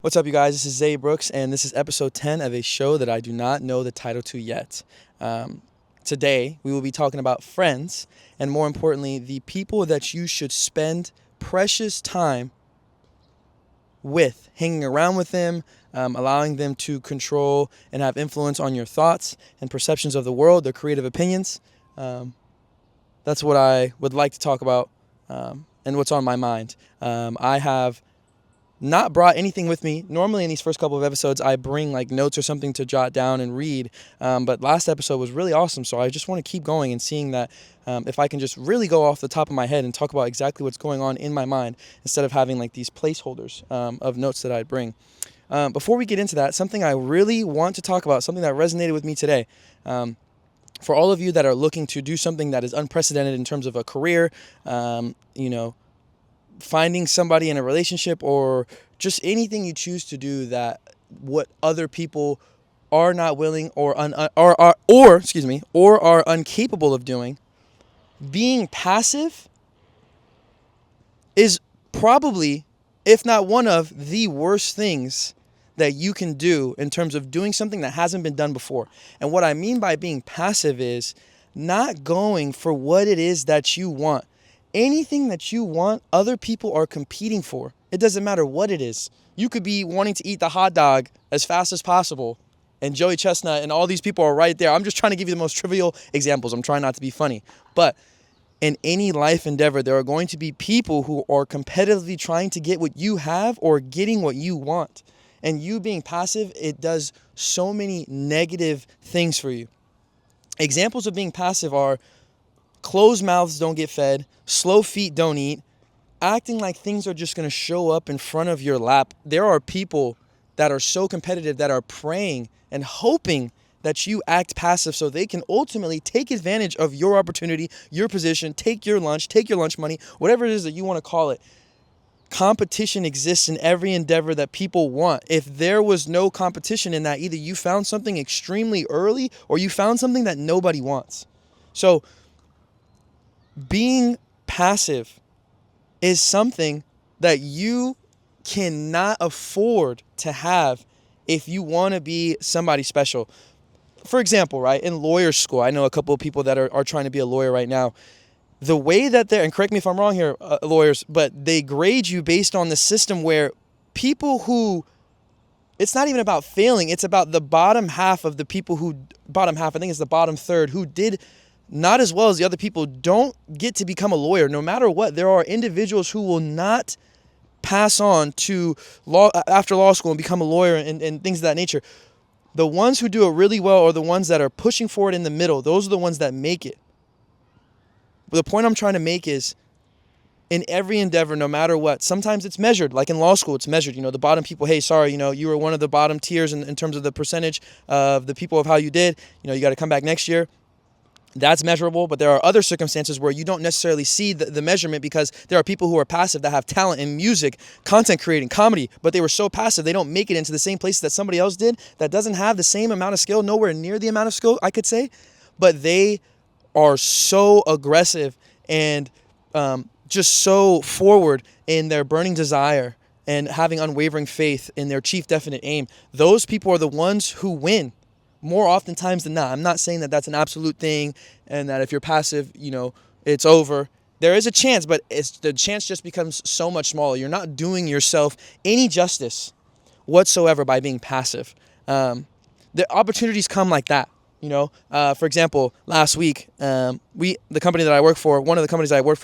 What's up, you guys? This is Zay Brooks, and this is episode 10 of a show that I do not know the title to yet. Today, we will be talking about friends, and more importantly, the people that you should spend precious time with, hanging around with them, allowing them to control and have influence on your thoughts and perceptions of the world, their creative opinions. That's what I would like to talk about and what's on my mind. I have not brought anything with me. Normally in these first couple of episodes, I bring like notes or something to jot down and read. But last episode was really awesome. So I just want to keep going and seeing that if I can just really go off the top of my head and talk about exactly what's going on in my mind instead of having like these placeholders of notes that I'd bring. Before we get into that, something I really want to talk about, something that resonated with me today. For all of you that are looking to do something that is unprecedented in terms of a career, finding somebody in a relationship, or just anything you choose to do that what other people are not willing or are incapable of doing, being passive is probably, if not one of the worst things that you can do in terms of doing something that hasn't been done before. And what I mean by being passive is not going for what it is that you want. Anything that you want, other people are competing for. It doesn't matter what it is. You could be wanting to eat the hot dog as fast as possible, and Joey Chestnut and all these people are right there. I'm just trying to give you the most trivial examples. I'm trying not to be funny. But in any life endeavor, there are going to be people who are competitively trying to get what you have or getting what you want. And you being passive, it does so many negative things for you. Examples of being passive are closed mouths don't get fed, slow feet don't eat, acting like things are just going to show up in front of your lap. There are people that are so competitive that are praying and hoping that you act passive so they can ultimately take advantage of your opportunity, your position, take your lunch money, whatever it is that you want to call it. Competition exists in every endeavor that people want. If there was no competition in that, either you found something extremely early or you found something that nobody wants. So being passive is something that you cannot afford to have if you want to be somebody special. For example, right, in lawyer school, I know a couple of people that are trying to be a lawyer right now. The way that and correct me if I'm wrong here, lawyers, but they grade you based on the system where people who, it's not even about failing, it's about the bottom half, I think it's the bottom third, who did not as well as the other people, don't get to become a lawyer. No matter what, there are individuals who will not pass on to law after law school and become a lawyer and things of that nature. The ones who do it really well are the ones that are pushing forward in the middle. Those are the ones that make it. But the point I'm trying to make is, in every endeavor, no matter what, sometimes it's measured. Like in law school, it's measured. The bottom people, hey, sorry, you were one of the bottom tiers in terms of the percentage of the people of how you did. You got to come back next year. That's measurable, but there are other circumstances where you don't necessarily see the measurement because there are people who are passive that have talent in music, content creating, comedy, but they were so passive they don't make it into the same places that somebody else did that doesn't have the same amount of skill, nowhere near the amount of skill, I could say, but they are so aggressive and just so forward in their burning desire and having unwavering faith in their chief definite aim. Those people are the ones who win. More oftentimes than not. I'm not saying that that's an absolute thing and that if you're passive, it's over. There is a chance, but the chance just becomes so much smaller. You're not doing yourself any justice whatsoever by being passive. The opportunities come like that. For example, last week, one of the companies I worked for,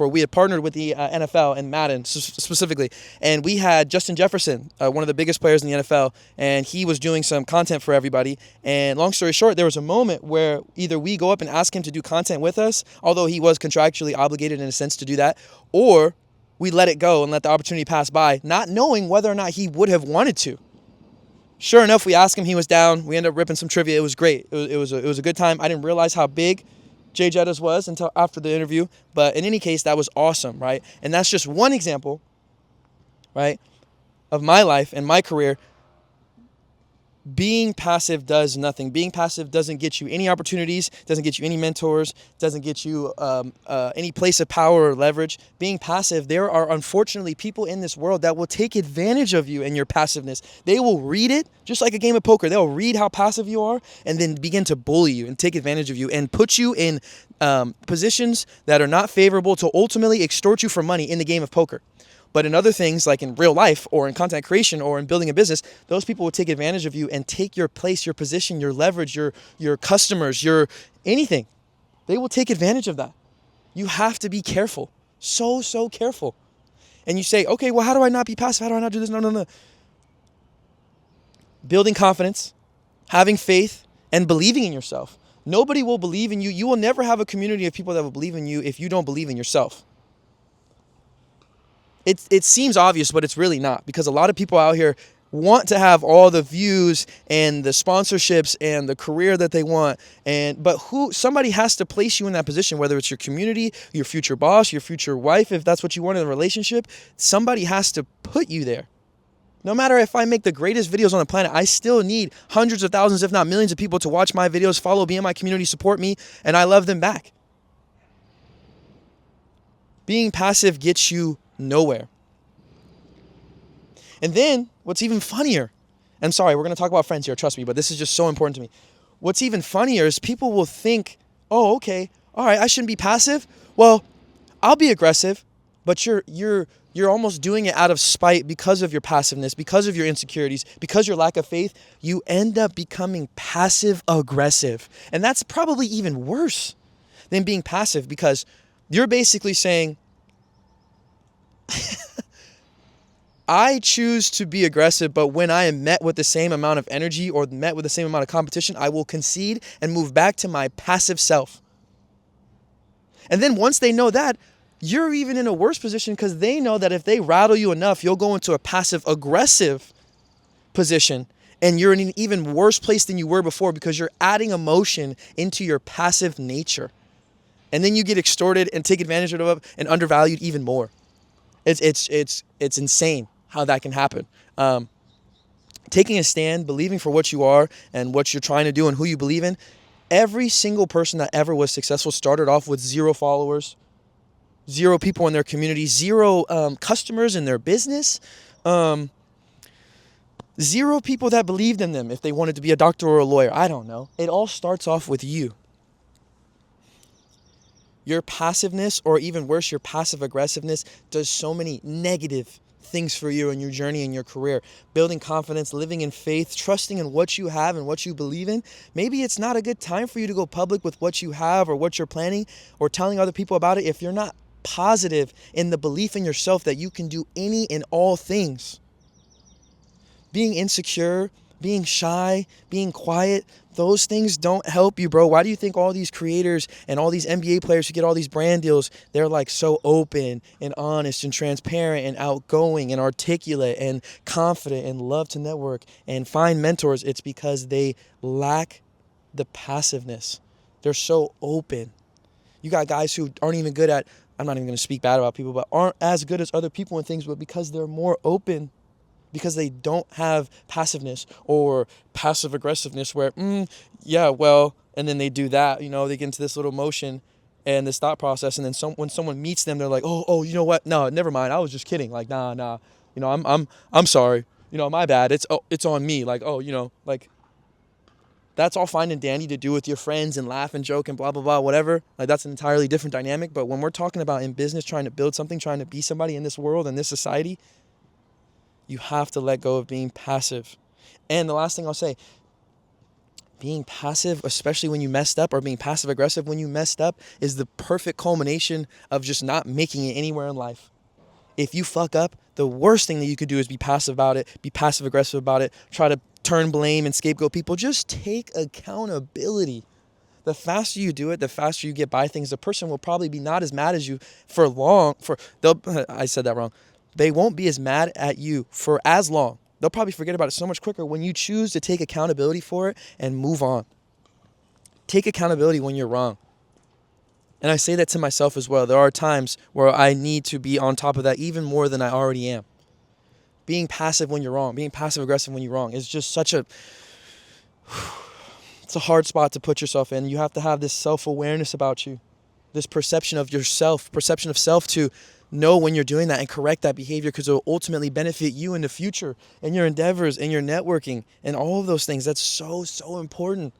we had partnered with the NFL and Madden specifically, and we had Justin Jefferson, one of the biggest players in the NFL, and he was doing some content for everybody. And long story short, there was a moment where either we go up and ask him to do content with us, although he was contractually obligated in a sense to do that, or we let it go and let the opportunity pass by, not knowing whether or not he would have wanted to. Sure enough, we asked him. He was down. We ended up ripping some trivia. It was great. It was a good time. I didn't realize how big Jay Jettas was until after the interview. But in any case, that was awesome, right? And that's just one example, right, of my life and my career being passive does nothing. Being passive doesn't get you any opportunities, doesn't get you any mentors, doesn't get you any place of power or leverage. Being passive, there are unfortunately people in this world that will take advantage of you and your passiveness. They will read it, just like a game of poker. They'll read how passive you are and then begin to bully you and take advantage of you and put you in positions that are not favorable to ultimately extort you for money in the game of poker. But in other things, like in real life or in content creation or in building a business, those people will take advantage of you and take your place, your position, your leverage, your customers, your anything. They will take advantage of that. You have to be careful. So careful. And you say, okay, well, how do I not be passive? How do I not do this? No. Building confidence, having faith, and believing in yourself. Nobody will believe in you. You will never have a community of people that will believe in you if you don't believe in yourself. It seems obvious, but it's really not, because a lot of people out here want to have all the views and the sponsorships and the career that they want, but somebody has to place you in that position, whether it's your community, your future boss, your future wife, if that's what you want in a relationship. Somebody has to put you there. No matter if I make the greatest videos on the planet, I still need hundreds of thousands, if not millions of people to watch my videos, follow me in my community, support me, and I love them back. Being passive gets you nowhere. And then what's even funnier, and sorry, we're going to talk about friends here, trust me, but this is just so important to me. What's even funnier is people will think, oh, okay, all right, I shouldn't be passive. Well, I'll be aggressive, but you're almost doing it out of spite because of your passiveness, because of your insecurities, because your lack of faith. You end up becoming passive aggressive. And that's probably even worse than being passive, because you're basically saying, I choose to be aggressive, but when I am met with the same amount of energy or met with the same amount of competition, I will concede and move back to my passive self. And then once they know that, you're even in a worse position, because they know that if they rattle you enough, you'll go into a passive aggressive position, and you're in an even worse place than you were before, because you're adding emotion into your passive nature. And then you get extorted and take advantage of and undervalued even more. It's insane how that can happen. Taking a stand, believing for what you are and what you're trying to do and who you believe in. Every single person that ever was successful started off with 0 followers, 0 people in their community, 0 customers in their business, 0 people that believed in them if they wanted to be a doctor or a lawyer. I don't know. It all starts off with you. Your passiveness, or even worse, your passive aggressiveness, does so many negative things for you in your journey and your career. Building confidence, living in faith, trusting in what you have and what you believe in. Maybe it's not a good time for you to go public with what you have or what you're planning or telling other people about it if you're not positive in the belief in yourself that you can do any and all things. Being insecure, being shy, being quiet, those things don't help you, bro. Why do you think all these creators and all these NBA players who get all these brand deals, they're like so open and honest and transparent and outgoing and articulate and confident and love to network and find mentors? It's because they lack the passiveness. They're so open. You got guys who aren't even good at, I'm not even going to speak bad about people, but aren't as good as other people and things, but because they're more open, because they don't have passiveness or passive aggressiveness where, yeah, well, and then they do that, they get into this little motion and this thought process. And then when someone meets them, they're like, oh, you know what? No, never mind. I was just kidding. Like, nah, I'm sorry. My bad. It's on me. Like, like that's all fine and dandy to do with your friends and laugh and joke and blah, blah, blah, whatever. Like that's an entirely different dynamic. But when we're talking about in business, trying to build something, trying to be somebody in this world, in this society, you have to let go of being passive. And the last thing I'll say, being passive, especially when you messed up, or being passive aggressive when you messed up, is the perfect culmination of just not making it anywhere in life. If you fuck up, the worst thing that you could do is be passive about it, be passive aggressive about it, try to turn blame and scapegoat people. Just take accountability. The faster you do it, the faster you get by things. The person will probably be not as mad as you for long. I said that wrong. They won't be as mad at you for as long. They'll probably forget about it so much quicker when you choose to take accountability for it and move on. Take accountability when you're wrong. And I say that to myself as well. There are times where I need to be on top of that even more than I already am. Being passive when you're wrong, being passive aggressive when you're wrong is just such a It's a hard spot to put yourself in. You have to have this self-awareness about you, this perception of yourself, perception of self, to know when you're doing that and correct that behavior, because it will ultimately benefit you in the future and your endeavors and your networking and all of those things. That's so, so important.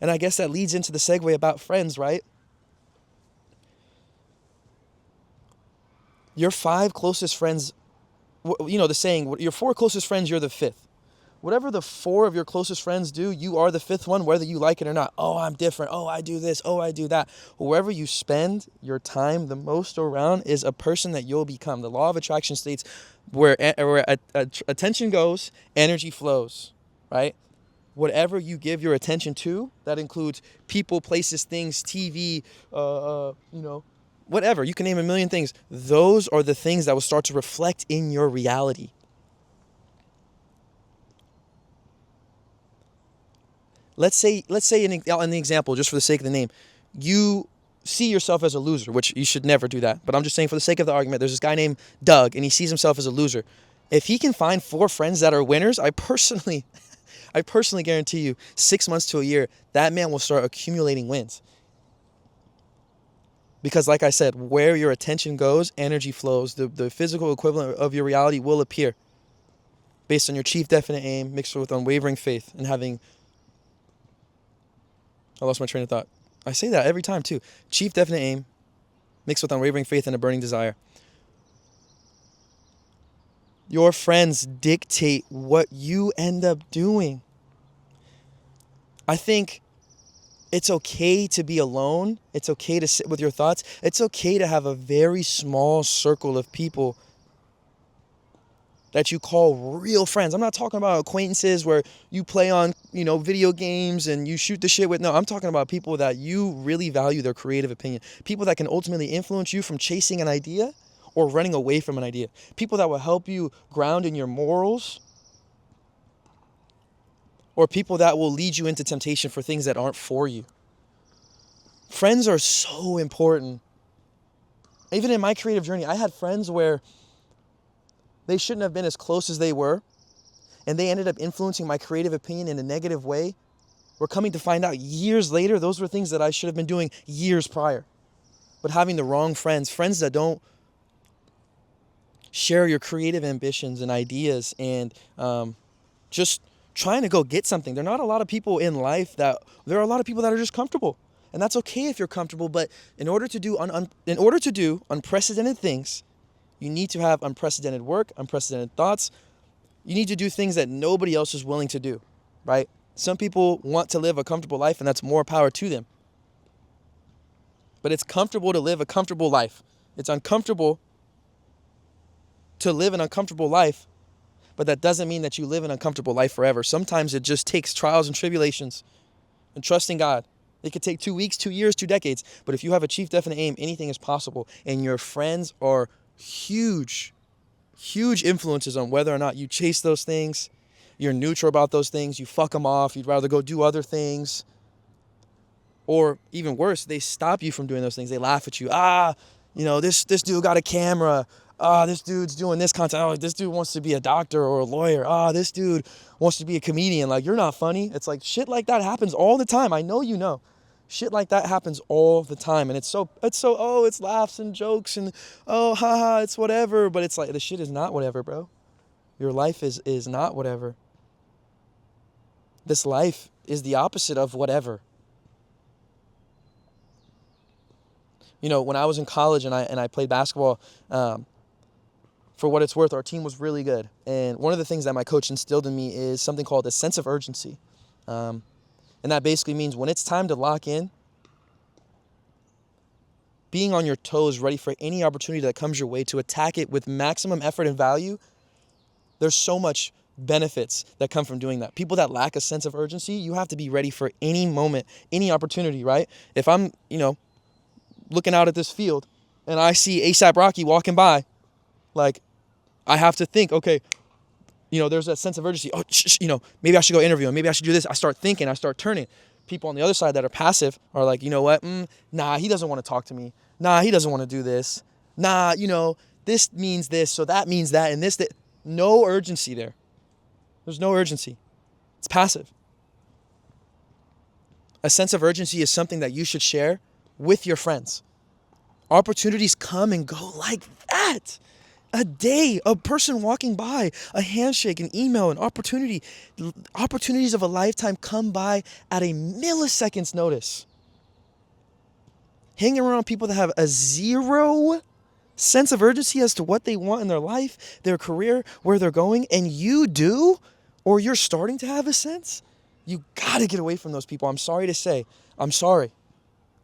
And I guess that leads into the segue about friends, right? Your 5 closest friends, the saying, your 4 closest friends, you're the 5th. Whatever the 4 of your closest friends do, you are the 5th one, whether you like it or not. Oh, I'm different. Oh, I do this. Oh, I do that. Whoever you spend your time the most around is a person that you'll become. The law of attraction states where attention goes, energy flows, right? Whatever you give your attention to, that includes people, places, things, TV, whatever. You can name a million things. Those are the things that will start to reflect in your reality. Let's say in the example, just for the sake of the name, you see yourself as a loser, which you should never do that. But I'm just saying, for the sake of the argument, there's this guy named Doug, and he sees himself as a loser. If he can find 4 friends that are winners, I personally guarantee you, 6 months to a year, that man will start accumulating wins. Because like I said, where your attention goes, energy flows. The physical equivalent of your reality will appear based on your chief definite aim mixed with unwavering faith and having... I lost my train of thought. I say that every time too. Chief definite aim mixed with unwavering faith and a burning desire. Your friends dictate what you end up doing. I think it's okay to be alone. It's okay to sit with your thoughts. It's okay to have a very small circle of people that you call real friends. I'm not talking about acquaintances where you play on, video games and you shoot the shit with. No, I'm talking about people that you really value their creative opinion. People that can ultimately influence you from chasing an idea or running away from an idea. People that will help you ground in your morals, or people that will lead you into temptation for things that aren't for you. Friends are so important. Even in my creative journey, I had friends where they shouldn't have been as close as they were, and they ended up influencing my creative opinion in a negative way. We're coming to find out years later, those were things that I should have been doing years prior. But having the wrong friends that don't share your creative ambitions and ideas and just trying to go get something. There are a lot of people in life that are just comfortable. And that's okay if you're comfortable, but in order to do unprecedented things, you need to have unprecedented work, unprecedented thoughts. You need to do things that nobody else is willing to do, right? Some people want to live a comfortable life, and that's more power to them. But it's comfortable to live a comfortable life. It's uncomfortable to live an uncomfortable life, but that doesn't mean that you live an uncomfortable life forever. Sometimes it just takes trials and tribulations and trusting God. It could take 2 weeks, 2 years, 2 decades. But if you have a chief definite aim, anything is possible. And your friends are huge influences on whether or not you chase those things. You're neutral about those things. You fuck them off. You'd rather go do other things. Or even worse, they stop you from doing those things. They laugh at you. This dude got a camera. This dude's doing this content. Oh, this dude wants to be a doctor or a lawyer. This dude wants to be a comedian. Like, you're not funny. It's like shit like that happens all the time. I know you know. Shit like that happens all the time. And it's laughs and jokes and, haha, it's whatever. But it's like, the shit is not whatever, bro. Your life is not whatever. This life is the opposite of whatever. When I was in college and I played basketball, for what it's worth, our team was really good. And one of the things that my coach instilled in me is something called a sense of urgency. And that basically means when it's time to lock in, being on your toes, ready for any opportunity that comes your way to attack it with maximum effort and value. There's so much benefits that come from doing that. People that lack a sense of urgency, you have to be ready for any moment, any opportunity, right? If I'm, looking out at this field and I see ASAP Rocky walking by, like, I have to think, okay, there's that sense of urgency. Oh, maybe I should go interview him. Maybe I should do this. I start thinking, I start turning. People on the other side that are passive are like, you know what? Nah, he doesn't want to talk to me. Nah, he doesn't want to do this. Nah, this means this, so that means that, and this, that. No urgency there. There's no urgency. It's passive. A sense of urgency is something that you should share with your friends. Opportunities come and go like that. A day, a person walking by, a handshake, an email, an opportunity. Opportunities of a lifetime come by at a millisecond's notice. Hanging around people that have a zero sense of urgency as to what they want in their life, their career, where they're going, and you do, or you're starting to have a sense, you gotta get away from those people. I'm sorry to say. I'm sorry.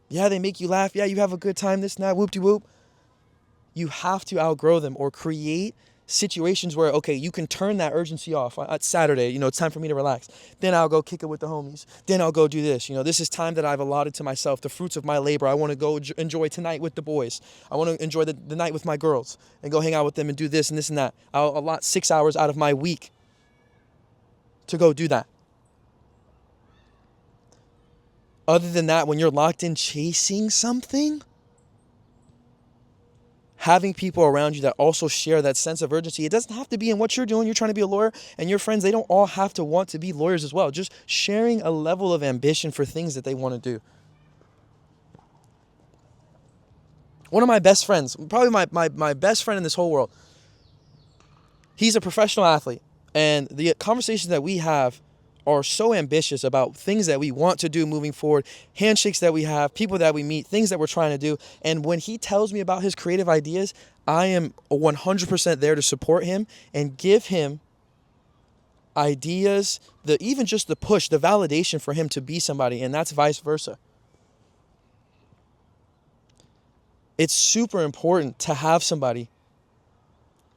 Yeah, they make you laugh. Yeah, you have a good time, this and that, whoop-de-whoop. You have to outgrow them or create situations where, okay, you can turn that urgency off. It's Saturday, it's time for me to relax. Then I'll go kick it with the homies. Then I'll go do this. This is time that I've allotted to myself, the fruits of my labor. I want to go enjoy tonight with the boys. I want to enjoy the night with my girls and go hang out with them and do this and this and that. I'll allot 6 hours out of my week to go do that. Other than that, when you're locked in chasing something, having people around you that also share that sense of urgency, it doesn't have to be in what you're doing. You're trying to be a lawyer, and your friends, they don't all have to want to be lawyers as well. Just sharing a level of ambition for things that they want to do. One of my best friends, probably my best friend in this whole world, he's a professional athlete, and the conversations that we have are so ambitious about things that we want to do moving forward, handshakes that we have, people that we meet, things that we're trying to do. And when he tells me about his creative ideas, I am 100% there to support him and give him ideas, even just the push, the validation for him to be somebody, and that's vice versa. It's super important to have somebody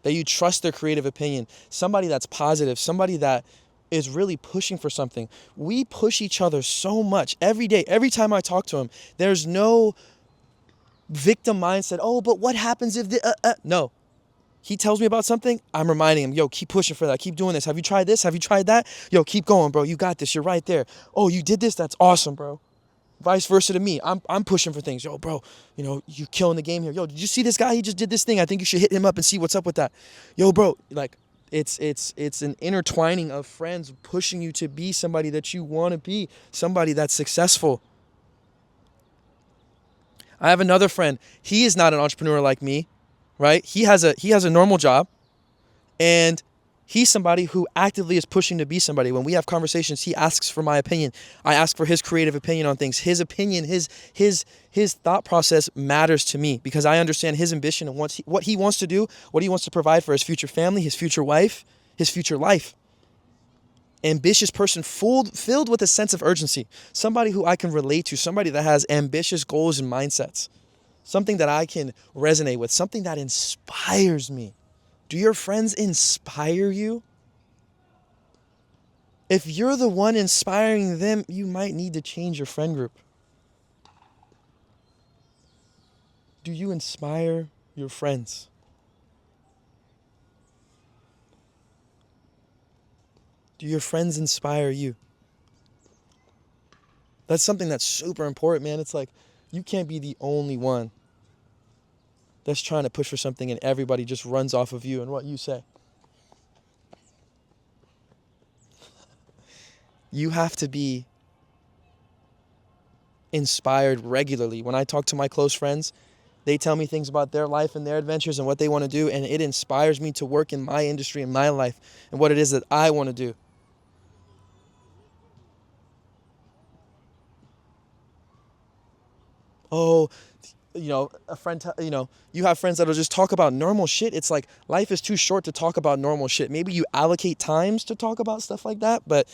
that you trust their creative opinion, somebody that's positive, somebody that is really pushing for something. We push each other so much every day. Every time I talk to him, there's no victim mindset. Oh, but what happens if no. He tells me about something, I'm reminding him, yo, keep pushing for that. Keep doing this. Have you tried this? Have you tried that? Yo, keep going, bro. You got this. You're right there. Oh, you did this? That's awesome, bro. Vice versa to me. I'm pushing for things. Yo, bro, you killing the game here. Yo, did you see this guy? He just did this thing. I think you should hit him up and see what's up with that. Yo, bro, it's an intertwining of friends pushing you to be somebody that you want to be, somebody that's successful. I have another friend. He is not an entrepreneur like me, right? He has a normal job, and he's somebody who actively is pushing to be somebody. When we have conversations, he asks for my opinion. I ask for his creative opinion on things. His opinion, his thought process matters to me because I understand his ambition and what he wants to do, what he wants to provide for his future family, his future wife, his future life. Ambitious person filled with a sense of urgency. Somebody who I can relate to, somebody that has ambitious goals and mindsets. Something that I can resonate with, something that inspires me. Do your friends inspire you? If you're the one inspiring them, you might need to change your friend group. Do you inspire your friends? Do your friends inspire you? That's something that's super important, man. It's like you can't be the only one that's trying to push for something and everybody just runs off of you and what you say. You have to be inspired regularly. When I talk to my close friends, they tell me things about their life and their adventures and what they want to do, and it inspires me to work in my industry, in my life, and what it is that I want to do. Oh, a friend, you have friends that'll just talk about normal shit. It's like life is too short to talk about normal shit. Maybe you allocate times to talk about stuff like that, but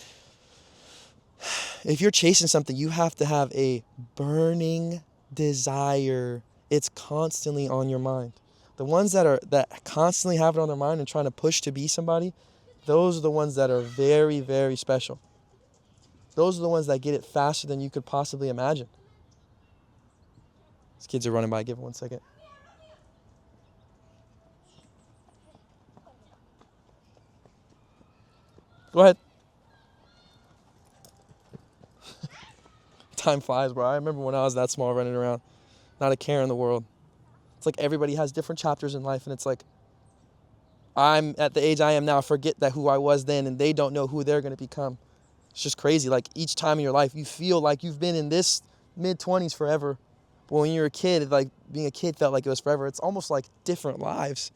if you're chasing something, you have to have a burning desire. It's constantly on your mind. The ones that constantly have it on their mind and trying to push to be somebody, those are the ones that are very, very special. Those are the ones that get it faster than you could possibly imagine. These kids are running by. Give them 1 second. Go ahead. Time flies, bro. I remember when I was that small running around. Not a care in the world. It's like everybody has different chapters in life, and it's like I'm at the age I am now, forget that who I was then, and they don't know who they're going to become. It's just crazy. Like each time in your life, you feel like you've been in this mid-20s forever. But when you're a kid, like being a kid felt like it was forever. It's almost like different lives.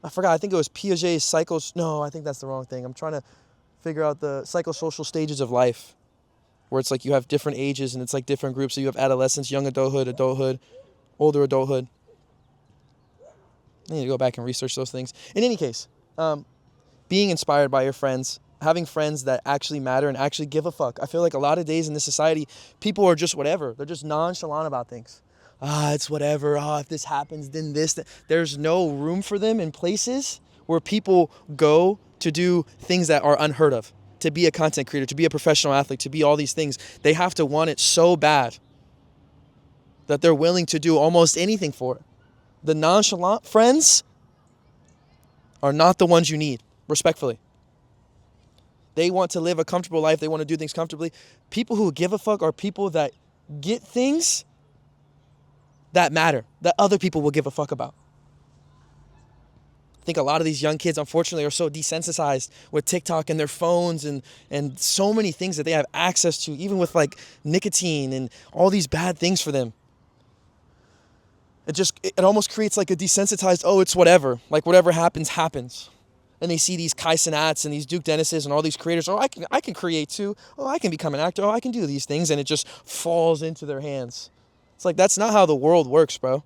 I forgot. I think it was Piaget's No, I think that's the wrong thing. I'm trying to figure out the psychosocial stages of life, where it's like you have different ages and it's like different groups. So you have adolescence, young adulthood, older adulthood. I need to go back and research those things. In any case, being inspired by your friends, having friends that actually matter and actually give a fuck. I feel like a lot of days in this society, people are just whatever. They're just nonchalant about things. It's whatever. If this happens, then this. There's no room for them in places where people go to do things that are unheard of. To be a content creator, to be a professional athlete, to be all these things. They have to want it so bad that they're willing to do almost anything for it. The nonchalant friends are not the ones you need, respectfully. They want to live a comfortable life. They want to do things comfortably. People who give a fuck are people that get things that matter, that other people will give a fuck about. I think a lot of these young kids, unfortunately, are so desensitized with TikTok and their phones and so many things that they have access to, even with like nicotine and all these bad things for them. It almost creates like a desensitized, it's whatever. Like whatever happens, happens. And they see these Kai Cenats and these Duke Dennises and all these creators. I can create too. I can become an actor. I can do these things. And it just falls into their hands. It's like, that's not how the world works, bro.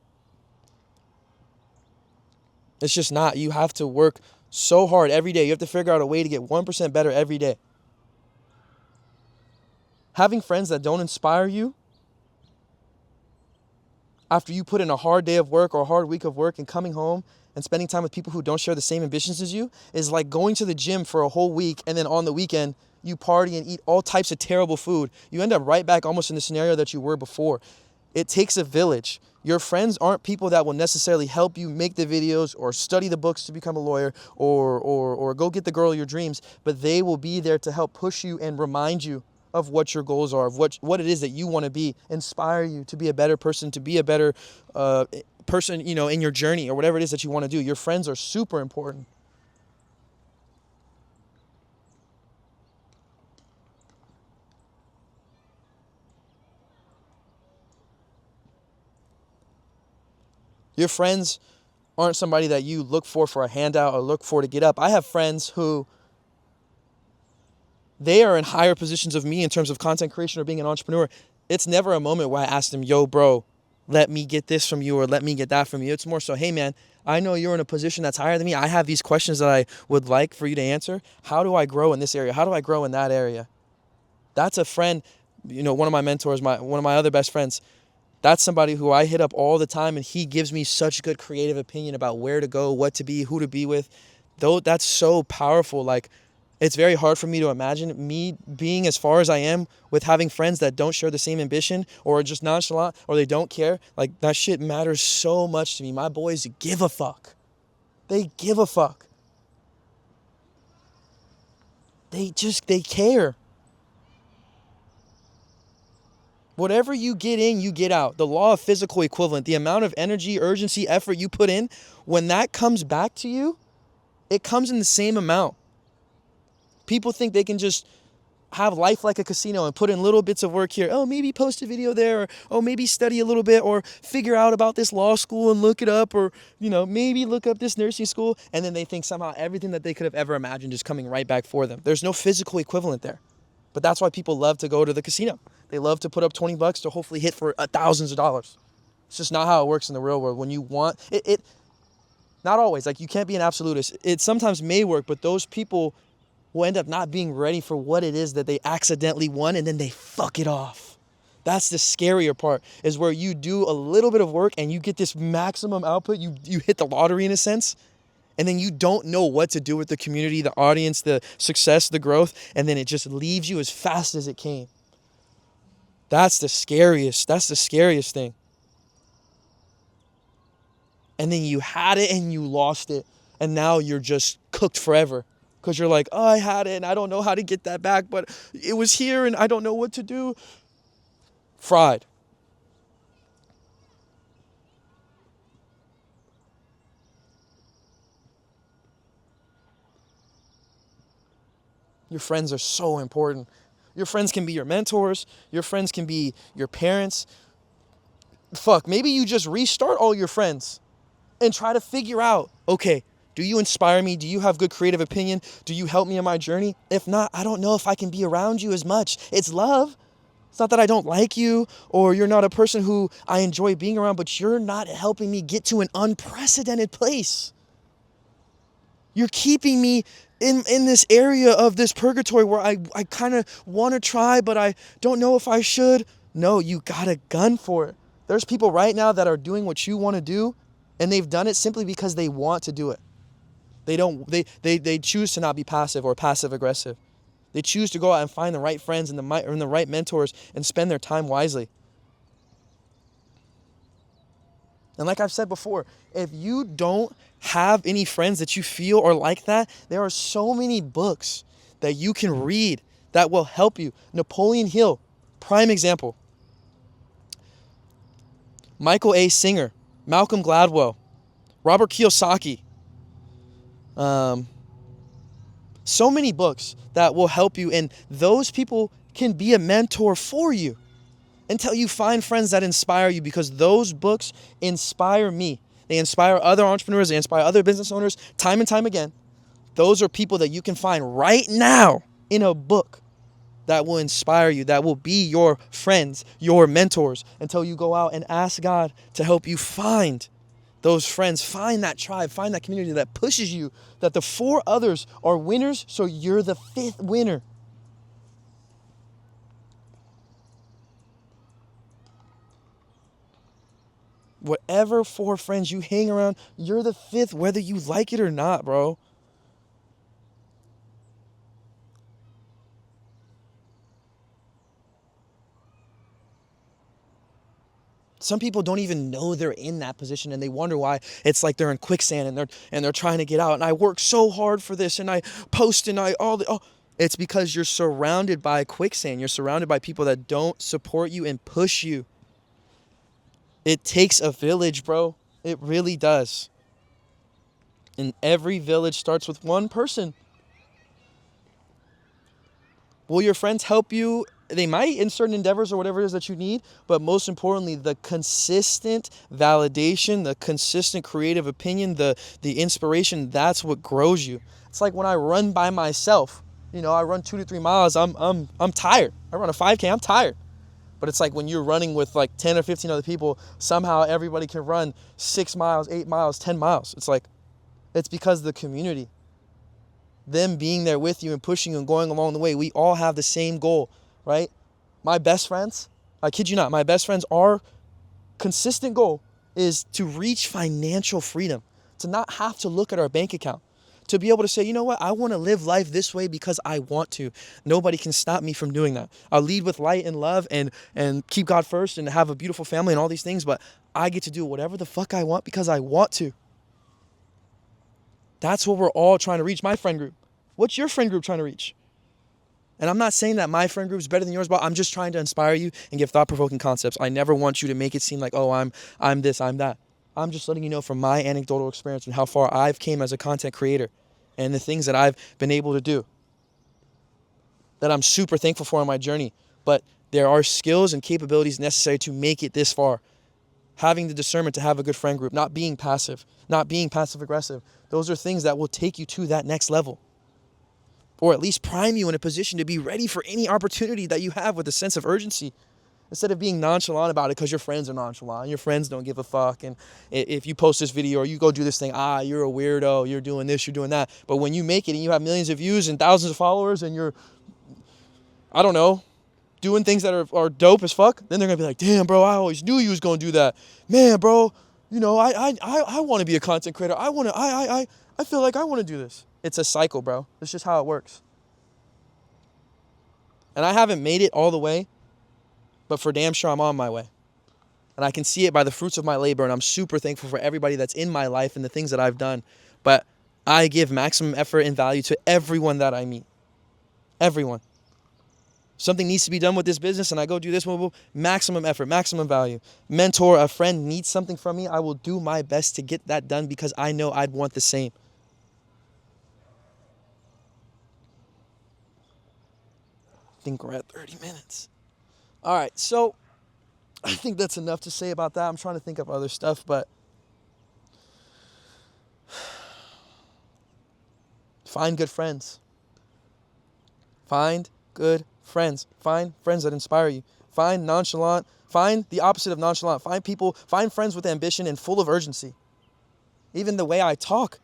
It's just not. You have to work so hard every day. You have to figure out a way to get 1% better every day. Having friends that don't inspire you after you put in a hard day of work or a hard week of work and coming home and spending time with people who don't share the same ambitions as you is like going to the gym for a whole week and then on the weekend you party and eat all types of terrible food. You end up right back almost in the scenario that you were before. It takes a village. Your friends aren't people that will necessarily help you make the videos or study the books to become a lawyer or go get the girl of your dreams, but they will be there to help push you and remind you of what your goals are, of what it is that you want to be, inspire you to be a better person, to be a better person, in your journey or whatever it is that you want to do. Your friends are super important. Your friends aren't somebody that you look for a handout or look for to get up. I have friends who they are in higher positions of me in terms of content creation or being an entrepreneur. It's never a moment where I ask them, yo, bro, let me get this from you or let me get that from you. It's more so, hey, man, I know you're in a position that's higher than me. I have these questions that I would like for you to answer. How do I grow in this area? How do I grow in that area? That's a friend, one of my mentors, one of my other best friends. That's somebody who I hit up all the time, and he gives me such good creative opinion about where to go, what to be, who to be with. Though that's so powerful. Like, it's very hard for me to imagine me being as far as I am with having friends that don't share the same ambition or are just nonchalant or they don't care. Like, that shit matters so much to me. My boys give a fuck. They give a fuck. They care. Whatever you get in, you get out. The law of physical equivalent, the amount of energy, urgency, effort you put in, when that comes back to you, it comes in the same amount. People think they can just have life like a casino and put in little bits of work here. Maybe post a video there, or maybe study a little bit, or figure out about this law school and look it up, or, maybe look up this nursing school. And then they think somehow everything that they could have ever imagined is coming right back for them. There's no physical equivalent there. But that's why people love to go to the casino. They love to put up $20 to hopefully hit for thousands of dollars. It's just not how it works in the real world. When you want it, not always. Like, you can't be an absolutist. It sometimes may work, but those people will end up not being ready for what it is that they accidentally won, and then they fuck it off. That's the scarier part, is where you do a little bit of work and you get this maximum output. You hit the lottery in a sense, and then you don't know what to do with the community, the audience, the success, the growth, and then it just leaves you as fast as it came. That's the scariest thing. And then you had it and you lost it, and now you're just cooked forever. Because you're like, I had it and I don't know how to get that back, but it was here and I don't know what to do. Fried. Your friends are so important. Your friends can be your mentors. Your friends can be your parents. Fuck, maybe you just restart all your friends and try to figure out, okay, do you inspire me? Do you have good creative opinion? Do you help me in my journey? If not, I don't know if I can be around you as much. It's love. It's not that I don't like you or you're not a person who I enjoy being around, but you're not helping me get to an unprecedented place. You're keeping me in this area of this purgatory where I kind of want to try, but I don't know if I should. No, you got a gun for it. There's people right now that are doing what you want to do, and they've done it simply because they want to do it. They choose to not be passive or passive aggressive. They choose to go out and find the right friends and the right mentors and spend their time wisely. And like I've said before, if you don't have any friends that you feel are like that, there are so many books that you can read that will help you. Napoleon Hill, prime example. Michael A. Singer, Malcolm Gladwell, Robert Kiyosaki. So many books that will help you, and those people can be a mentor for you until you find friends that inspire you, because those books inspire me. They inspire other entrepreneurs. They inspire other business owners time and time again. Those are people that you can find right now in a book that will inspire you, that will be your friends, your mentors, until you go out and ask God to help you find those friends, find that tribe, find that community that pushes you, that the 4 others are winners, so you're the 5th winner. Whatever 4 friends you hang around, you're the 5th, whether you like it or not, bro. Some people don't even know they're in that position, and they wonder why it's like they're in quicksand and they're trying to get out. And I work so hard for this, and I post, and it's because you're surrounded by quicksand. You're surrounded by people that don't support you and push you. It takes a village, bro. It really does. And every village starts with one person. Will your friends help you? They might in certain endeavors or whatever it is that you need, but most importantly, the consistent validation, the consistent creative opinion, the inspiration, that's what grows you. It's like when I run by myself, I run 2 to 3 miles, I'm tired. I run a 5K, I'm tired. But it's like when you're running with like 10 or 15 other people, somehow everybody can run 6 miles, 8 miles, 10 miles. It's because of the community. Them being there with you and pushing you and going along the way. We all have the same goal, right? My best friends, I kid you not, my best friends, our consistent goal is to reach financial freedom, to not have to look at our bank account, to be able to say, you know what, I want to live life this way because I want to. Nobody can stop me from doing that. I'll lead with light and love and keep God first and have a beautiful family and all these things, but I get to do whatever the fuck I want because I want to. That's what we're all trying to reach. My friend group. What's your friend group trying to reach? And I'm not saying that my friend group is better than yours, but I'm just trying to inspire you and give thought-provoking concepts. I never want you to make it seem like, oh, I'm this, I'm that. I'm just letting you know from my anecdotal experience and how far I've came as a content creator and the things that I've been able to do that I'm super thankful for on my journey. But there are skills and capabilities necessary to make it this far. Having the discernment to have a good friend group, not being passive, not being passive aggressive. Those are things that will take you to that next level. Or at least prime you in a position to be ready for any opportunity that you have with a sense of urgency. Instead of being nonchalant about it because your friends are nonchalant and your friends don't give a fuck. And if you post this video or you go do this thing, you're a weirdo, you're doing this, you're doing that. But when you make it and you have millions of views and thousands of followers and you're, I don't know, doing things that are dope as fuck, then they're going to be like, damn, bro, I always knew you was going to do that. Man, bro, I want to be a content creator. I feel like I want to do this. It's a cycle, bro. It's just how it works. And I haven't made it all the way, but for damn sure I'm on my way. And I can see it by the fruits of my labor, and I'm super thankful for everybody that's in my life and the things that I've done. But I give maximum effort and value to everyone that I meet. Everyone. Something needs to be done with this business, and I go do this, maximum effort, maximum value. Mentor, a friend needs something from me, I will do my best to get that done because I know I'd want the same. think we're at 30 minutes. All right, so I think that's enough to say about that. I'm trying to think of other stuff, but find good friends. Find good friends. Find friends that inspire you. Find the opposite of nonchalant. Find friends with ambition and full of urgency. Even the way I talk,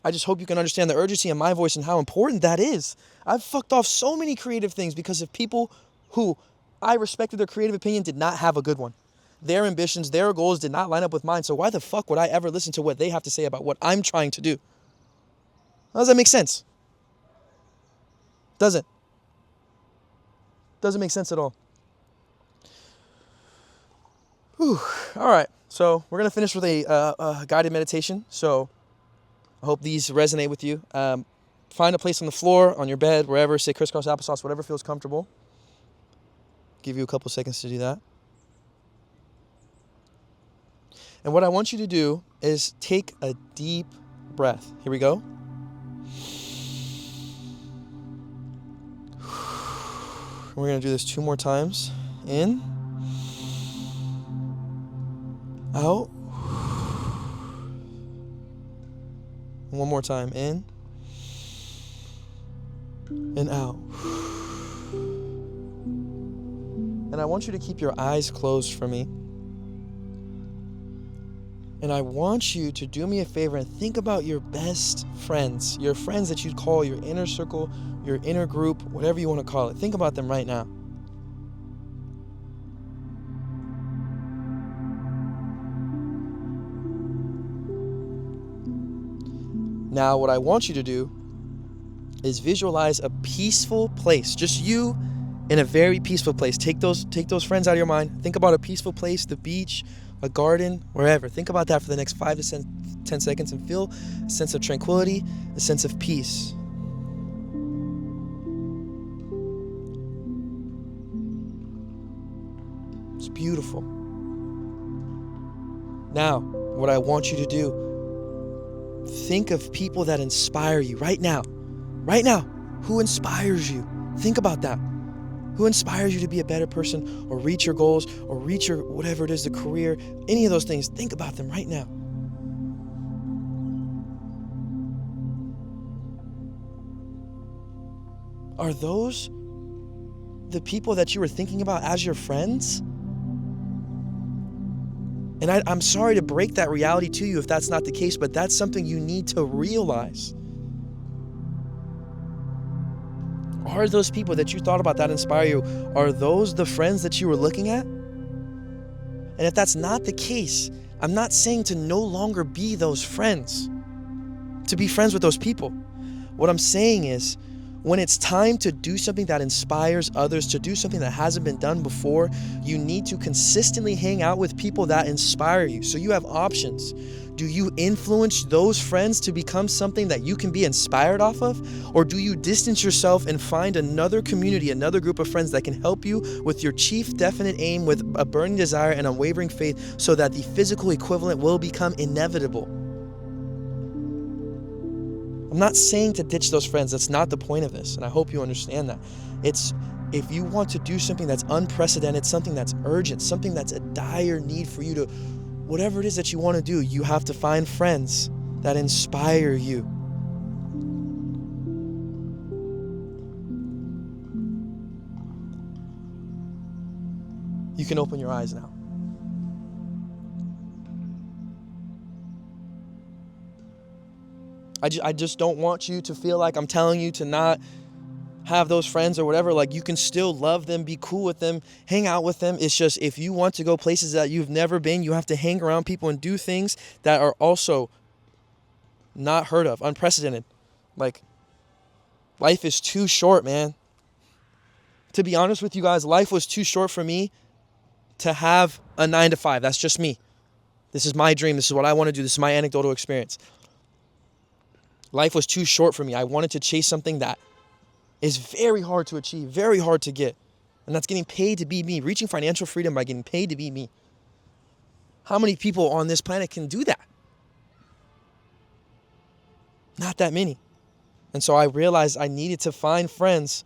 I just hope you can understand the urgency in my voice and how important that is. I've fucked off so many creative things because of people who I respected their creative opinion did not have a good one. Their ambitions, their goals did not line up with mine. So why the fuck would I ever listen to what they have to say about what I'm trying to do? How does that make sense? Doesn't make sense at all. Whew. All right. So we're going to finish with a guided meditation. So I hope these resonate with you. Find a place on the floor, on your bed, wherever. Say crisscross applesauce, whatever feels comfortable. Give you a couple seconds to do that. And what I want you to do is take a deep breath. Here we go. We're going to do this 2 more times. In. Out. 1 more time. In. And out. And I want you to keep your eyes closed for me. And I want you to do me a favor and think about your best friends, your friends that you'd call your inner circle, your inner group, whatever you want to call it. Think about them right now. Now, what I want you to do is visualize a peaceful place, just you in a very peaceful place. Take those friends out of your mind. Think about a peaceful place, the beach, a garden, wherever. Think about that for the next 5 to 10 seconds and feel a sense of tranquility, a sense of peace. It's beautiful. Now, what I want you to do, think of people that inspire you right now. Right now, who inspires you? Think about that. Who inspires you to be a better person or reach your goals or reach your whatever it is, the career, any of those things. Think about them right now. Are those the people that you were thinking about as your friends? And I'm sorry to break that reality to you if that's not the case, but that's something you need to realize. Are those people that you thought about that inspire you, are those the friends that you were looking at? And if that's not the case, I'm not saying to no longer be those friends, to be friends with those people. What I'm saying is, when it's time to do something that inspires others, to do something that hasn't been done before, you need to consistently hang out with people that inspire you. So you have options. Do you influence those friends to become something that you can be inspired off of? Or do you distance yourself and find another community, another group of friends that can help you with your chief definite aim with a burning desire and unwavering faith so that the physical equivalent will become inevitable? I'm not saying to ditch those friends. That's not the point of this. And I hope you understand that. It's if you want to do something that's unprecedented, something that's urgent, something that's a dire need for you to, whatever it is that you want to do, you have to find friends that inspire you. You can open your eyes now. I just don't want you to feel like I'm telling you to not have those friends or whatever. Like, you can still love them, be cool with them, hang out with them. It's just, if you want to go places that you've never been, you have to hang around people and do things that are also not heard of, unprecedented. Like, life is too short, man. To be honest with you guys, life was too short for me to have a 9 to 5. That's just me. This is my dream. This is what I want to do. This is my anecdotal experience. Life was too short for me. I wanted to chase something that is very hard to achieve, very hard to get. And that's getting paid to be me, reaching financial freedom by getting paid to be me. How many people on this planet can do that? Not that many. And so I realized I needed to find friends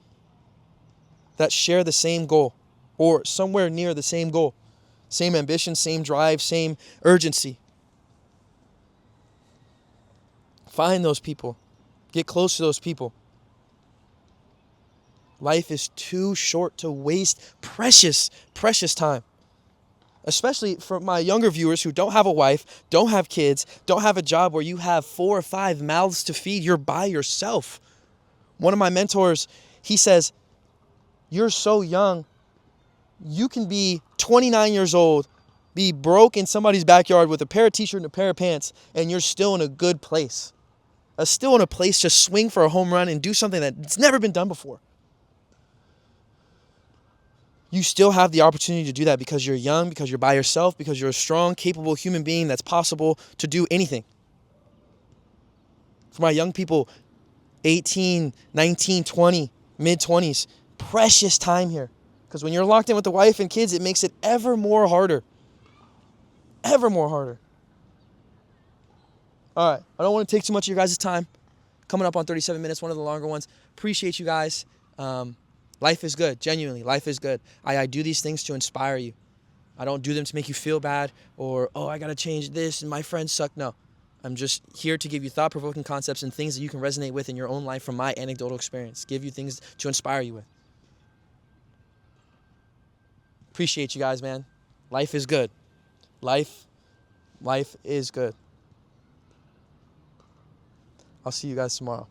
that share the same goal or somewhere near the same goal. Same ambition, same drive, same urgency. Find those people. Get close to those people. Life is too short to waste precious, precious time. Especially for my younger viewers who don't have a wife, don't have kids, don't have a job where you have 4 or 5 mouths to feed. You're by yourself. One of my mentors, he says, you're so young. You can be 29 years old, be broke in somebody's backyard with a pair of t-shirts and a pair of pants, and you're still in a good place. Still in a place to swing for a home run and do something that's never been done before. You still have the opportunity to do that because you're young, because you're by yourself, because you're a strong, capable human being that's possible to do anything. For my young people, 18, 19, 20, mid-20s, precious time here. Because when you're locked in with the wife and kids, it makes it ever more harder. Ever more harder. All right, I don't want to take too much of your guys' time. Coming up on 37 minutes, one of the longer ones. Appreciate you guys. Life is good. Genuinely, life is good. I do these things to inspire you. I don't do them to make you feel bad or, oh, I got to change this and my friends suck. No, I'm just here to give you thought-provoking concepts and things that you can resonate with in your own life from my anecdotal experience. Give you things to inspire you with. Appreciate you guys, man. Life is good. Life is good. I'll see you guys tomorrow.